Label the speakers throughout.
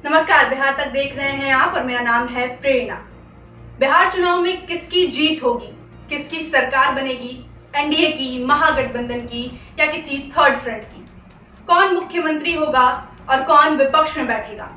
Speaker 1: नमस्कार, बिहार तक देख रहे हैं आप और मेरा नाम है प्रेरणा। बिहार चुनाव में किसकी जीत होगी, किसकी सरकार बनेगी, एनडीए की, महागठबंधन की या किसी थर्ड फ्रंट की, कौन मुख्यमंत्री होगा और कौन विपक्ष में बैठेगा।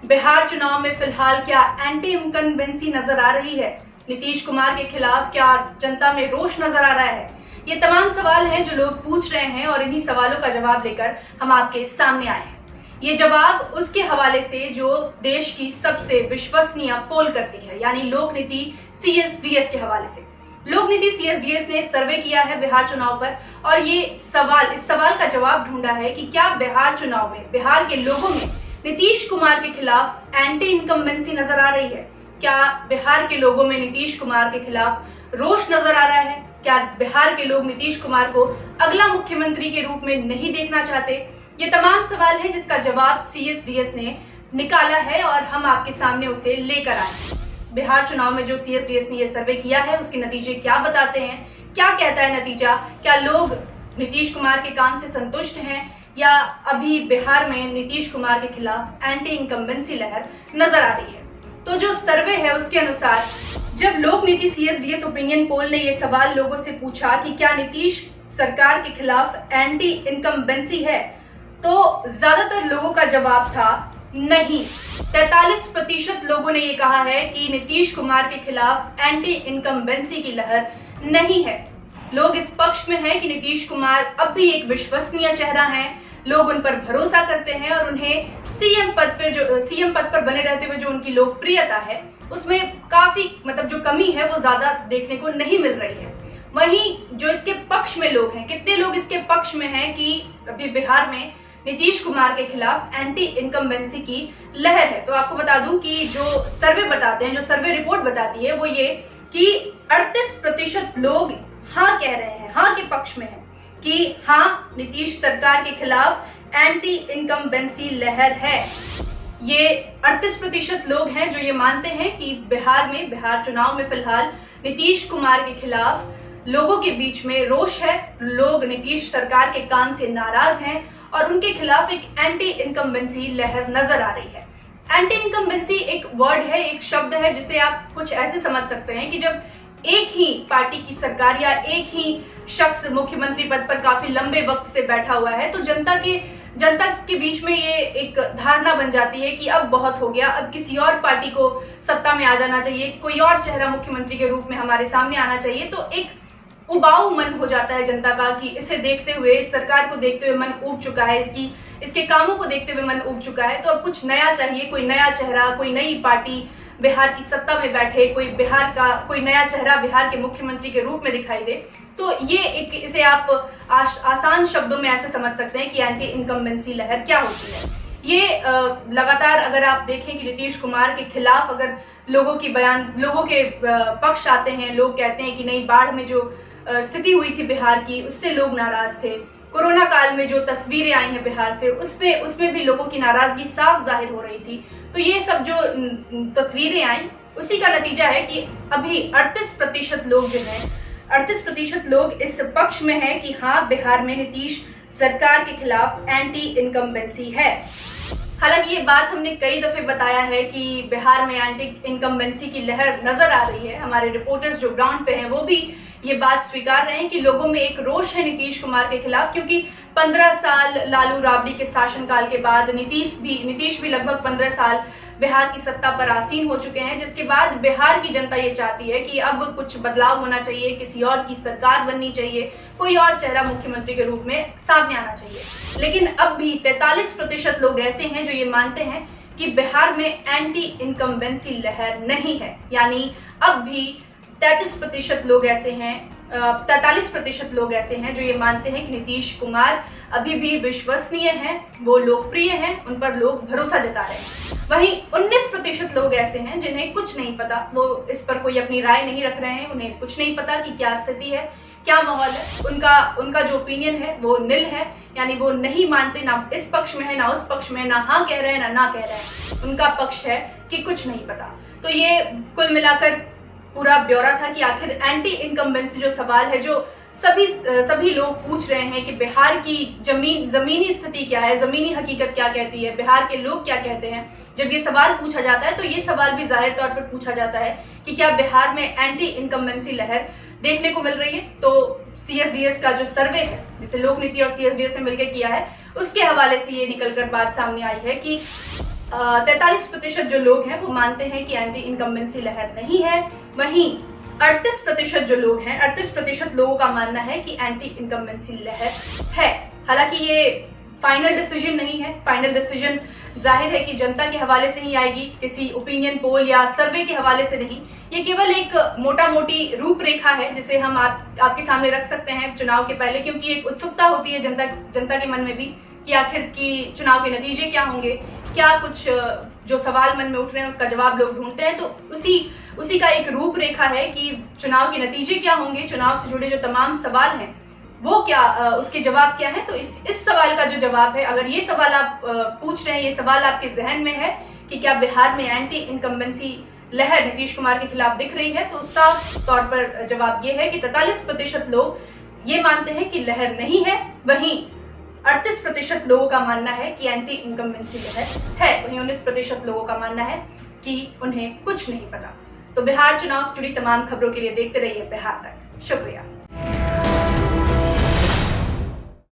Speaker 1: बिहार चुनाव में फिलहाल क्या एंटी इनकम्बेंसी नजर आ रही है, नीतीश कुमार के खिलाफ क्या जनता में रोष नजर आ रहा है। ये तमाम सवाल हैं जो लोग पूछ रहे हैं और इन्हीं सवालों का जवाब लेकर हम आपके सामने आए हैं। ये जवाब उसके हवाले से जो देश की सबसे विश्वसनीय पोल करती है, यानी लोक नीति CSDS के हवाले से। लोक नीति CSDS ने सर्वे किया है बिहार चुनाव पर और इस सवाल का जवाब ढूंढा है कि क्या बिहार चुनाव में बिहार के लोगों में नीतीश कुमार के खिलाफ एंटी इनकम्बेंसी नजर आ रही है, क्या बिहार के लोगों में नीतीश कुमार के खिलाफ रोष नजर आ रहा है, क्या बिहार के लोग नीतीश कुमार को अगला मुख्यमंत्री के रूप में नहीं देखना चाहते। ये तमाम सवाल हैं जिसका जवाब CSDS ने निकाला है और हम आपके सामने उसे लेकर आए हैं। बिहार चुनाव में जो CSDS ने ये सर्वे किया है उसके नतीजे क्या बताते हैं, क्या कहता है नतीजा, क्या लोग नीतीश कुमार के काम से संतुष्ट हैं या अभी बिहार में नीतीश कुमार के खिलाफ एंटी इनकम्बेंसी लहर नजर आ रही है। तो जो सर्वे है उसके अनुसार जब लोक नीति CSDS ओपिनियन पोल ने ये सवाल लोगों से पूछा कि क्या नीतीश सरकार के खिलाफ एंटी इनकम्बेंसी है, तो ज्यादातर लोगों का जवाब था नहीं। 43% लोगों ने ये कहा है कि नीतीश कुमार के खिलाफ एंटी इनकम्बेंसी की लहर नहीं है। लोग इस पक्ष में हैं कि नीतीश कुमार अब भी एक विश्वसनीय चेहरा हैं, लोग उन पर भरोसा करते हैं और उन्हें सीएम पद पर बने रहते हुए जो उनकी लोकप्रियता है उसमें काफी जो कमी है वो ज्यादा देखने को नहीं मिल रही है। वहीं जो इसके पक्ष में लोग हैं, कितने लोग इसके पक्ष में हैं कि अभी बिहार में नीतीश कुमार के खिलाफ एंटी इनकम्बेंसी की लहर है। तो आपको बता दूं कि जो सर्वे बताते हैं, जो सर्वे रिपोर्ट बताती है वो ये कि 38% लोग हाँ कह रहे हैं, हाँ के पक्ष में है कि हाँ नीतीश सरकार के खिलाफ एंटी इनकम्बेंसी लहर है। ये 38% लोग हैं जो ये मानते हैं कि बिहार चुनाव में फिलहाल नीतीश कुमार के खिलाफ लोगों के बीच में रोष है, लोग नीतीश सरकार के काम से नाराज हैं और उनके खिलाफ एक एंटी इनकम्बेंसी लहर नजर आ रही है। एंटी इनकम्बेंसी एक वर्ड है, एक शब्द है जिसे आप कुछ ऐसे समझ सकते हैं कि जब एक ही पार्टी की सरकार या एक ही शख्स मुख्यमंत्री पद पर काफी लंबे वक्त से बैठा हुआ है तो जनता के बीच में ये एक धारणा बन जाती है कि अब बहुत हो गया, अब किसी और पार्टी को सत्ता में आ जाना चाहिए, कोई और चेहरा मुख्यमंत्री के रूप में हमारे सामने आना चाहिए। तो एक उबाऊ मन हो जाता है जनता का कि इसे देखते हुए, इस सरकार को देखते हुए मन ऊब चुका है, इसके कामों को देखते हुए मन ऊब चुका है, तो अब कुछ नया चाहिए, कोई नया चेहरा, कोई नई पार्टी बिहार की सत्ता में बैठे, कोई नया चेहरा बिहार के मुख्यमंत्री के रूप में दिखाई दे। तो इसे आप आसान शब्दों में ऐसे समझ सकते हैं कि एंटी इनकम्बेंसी लहर क्या होती है। ये लगातार अगर आप देखें कि नीतीश कुमार के खिलाफ अगर लोगों के पक्ष आते हैं, लोग कहते हैं कि नहीं, बाढ़ में जो स्थिति हुई थी बिहार की उससे लोग नाराज थे, कोरोना काल में जो तस्वीरें आई हैं बिहार से उसमें भी लोगों की नाराजगी साफ जाहिर हो रही थी। तो ये सब जो तस्वीरें आई उसी का नतीजा है कि अभी 38% लोग जो हैं, 38% लोग इस पक्ष में हैं कि हाँ बिहार में नीतीश सरकार के खिलाफ एंटी इनकम्बेंसी है। हालांकि ये बात हमने कई दफे बताया है कि बिहार में एंटी इनकम्बेंसी की लहर नजर आ रही है। हमारे रिपोर्टर्स जो ग्राउंड पे हैं वो भी ये बात स्वीकार रहे हैं कि लोगों में एक रोष है नीतीश कुमार के खिलाफ, क्योंकि 15 साल लालू राबड़ी के शासनकाल के बाद नीतीश भी लगभग 15 साल बिहार की सत्ता पर आसीन हो चुके हैं, जिसके बाद बिहार की जनता ये चाहती है कि अब कुछ बदलाव होना चाहिए, किसी और की सरकार बननी चाहिए, कोई और चेहरा मुख्यमंत्री के रूप में सामने आना चाहिए। लेकिन अब भी 43% लोग ऐसे हैं जो ये मानते हैं कि बिहार में एंटी इनकम्बेंसी लहर नहीं है, यानी अब भी 43% लोग ऐसे हैं 43% लोग ऐसे हैं जो ये मानते हैं कि नीतीश कुमार अभी भी विश्वसनीय हैं, वो लोकप्रिय हैं, उन पर लोग भरोसा जता रहे हैं। वहीं 19% लोग ऐसे हैं जिन्हें कुछ नहीं पता, वो इस पर कोई अपनी राय नहीं रख रहे हैं, उन्हें कुछ नहीं पता कि क्या स्थिति है, क्या माहौल है। उनका जो ओपिनियन है वो निल है, यानी वो नहीं मानते, ना इस पक्ष में है ना उस पक्ष में, ना हाँ कह रहे हैं ना कह रहे हैं। उनका पक्ष है कि कुछ नहीं पता। तो ये कुल मिलाकर पूरा ब्यौरा था कि आखिर एंटी इनकम्बेंसी जो सवाल है, जो सभी लोग पूछ रहे हैं कि बिहार की जमीनी स्थिति क्या है, जमीनी हकीकत क्या कहती है, बिहार के लोग क्या कहते हैं। जब ये सवाल पूछा जाता है तो ये सवाल भी जाहिर तौर पर पूछा जाता है कि क्या बिहार में एंटी इनकम्बेंसी लहर देखने को मिल रही है। तो CSDS का जो सर्वे है, जिसे लोक नीति और CSDS ने मिलकर किया है, उसके हवाले से ये निकलकर बात सामने आई है कि 43% जो लोग हैं वो मानते हैं कि एंटी इनकम्बेंसी लहर नहीं है। वहीं 38% जो लोग हैं, 38% लोगों का मानना है कि एंटी इनकम्बेंसी लहर है। हालांकि ये फाइनल डिसीजन नहीं है, फाइनल डिसीजन जाहिर है कि जनता के हवाले से ही आएगी, किसी ओपिनियन पोल या सर्वे के हवाले से नहीं। ये केवल एक मोटा मोटी रूपरेखा है जिसे हम आपके सामने रख सकते हैं चुनाव के पहले, क्योंकि एक उत्सुकता होती है जनता के मन में भी कि आखिर की चुनाव के नतीजे क्या होंगे, क्या कुछ जो सवाल मन में उठ रहे हैं उसका जवाब लोग ढूंढते हैं। तो उसी का एक रूपरेखा है कि चुनाव के नतीजे क्या होंगे, चुनाव से जुड़े जो तमाम सवाल हैं वो क्या, उसके जवाब क्या है। तो इस सवाल का जो जवाब है, अगर ये सवाल आप पूछ रहे हैं, ये सवाल आपके जहन में है कि क्या बिहार में एंटी इनकम्बेंसी लहर नीतीश कुमार के खिलाफ दिख रही है, तो साफ तौर पर जवाब ये है कि 43% लोग ये मानते हैं कि लहर नहीं है। वहीं 38% लोगों का मानना है कि एंटी इनकम्बेंसी लहर है। वहीं 19% लोगों का मानना है कि उन्हें कुछ नहीं पता। तो बिहार चुनाव से जुड़ी तमाम खबरों के लिए देखते रहिए बिहार तक। शुक्रिया।